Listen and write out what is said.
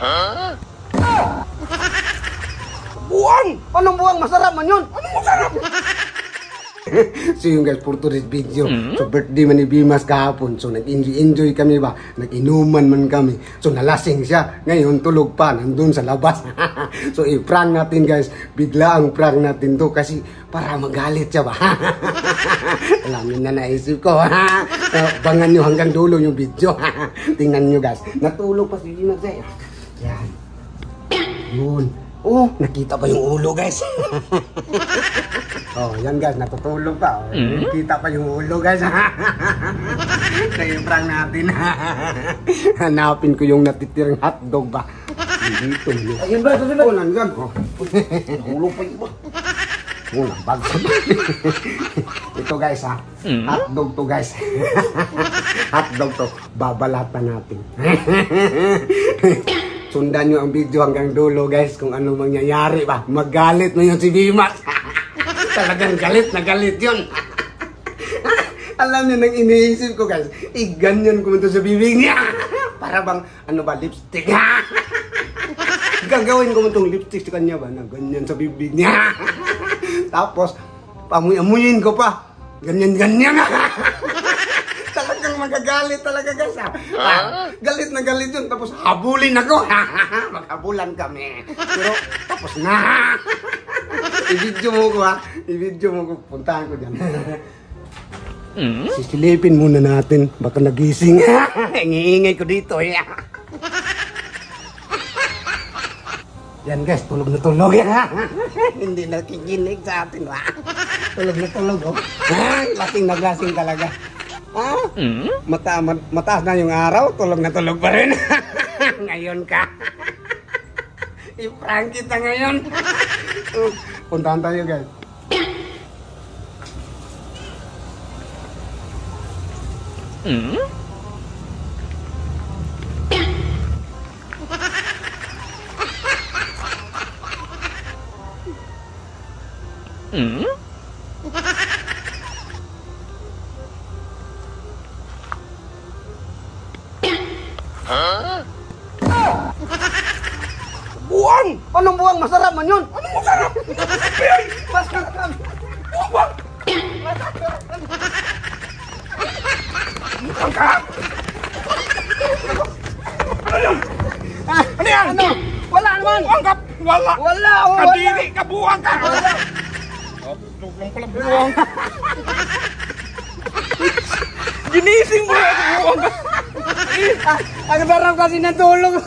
Huh? Buwang! Anong buwang? Masarap man yun! Anong masarap? So yun guys, for today's video, so birthday man ni Bimas kahapon, so nag-enjoy kami ba, nag-inuman man kami, so nalasing siya, ngayon tulog pa, nandun sa labas. So i-prank natin guys, bigla ang prank natin to kasi para magalit siya ba. Alamin na naisip ko. Bangan nyo hanggang dulo yung video. Tingnan nyo guys, natulog pa si Bimas eh. Yan. Yun. Oh, nakita pa yung ulo guys. Oh, yan guys, natutulog pa. Oh, nakita pa yung ulo guys. Kaya prank natin. Hanapin ko yung natitirang hotdog ba. Dito. Ayun ba? Susunod. Oh, nandyan. Oh. Nahulog pa yun ba? Oh, nabagsab. Ito guys ha. Hotdog to guys. Hotdog to. Babalatan natin. Sundan nyo ang video hanggang dulo guys kung ano mangyayari ba. Magalit mo yun si Bimas. Talagang galit na galit yun. Alam niyo nang iniisip ko guys, ganyan ko ito sa bibig niya. Para bang ano ba, lipstick. Gagawin ko itong lipstick sa kanya ba na ganyan sa bibig niya. Tapos pamuy-amuyin ko pa. Ganyan-ganyan. Talagang magagalit talaga guys. Galit na galit yun. Tapos habulin ako. Maghabulan kami. Pero tapos na. I-video mo ko ha. I-video mo ko. Puntahan ko dyan. Sisilipin muna natin. Baka nagising. Ingingay ko dito. Yan guys. Tulog na tulog. Hindi nakikinig sa atin. Tulog na tulog. Lasing na lasing talaga. Mataas na yung araw, tulog na tulog pa rin. Ngayon ka. I-prank kita ngayon. Puntahan tayo guys. Huh? Buwang! Anong buwang? Masarap man yun! Anong masarap? Masarap! Buwang! Buwang ka! Ano yun? Ano yan? Ano? Wala naman! Buwang ka! Wala! Wala! Kadiri ka! Buwang ka! Wala! Tulong pala buwang ka! Ginising mo na buwang ka! Ang sarap kasi natulog!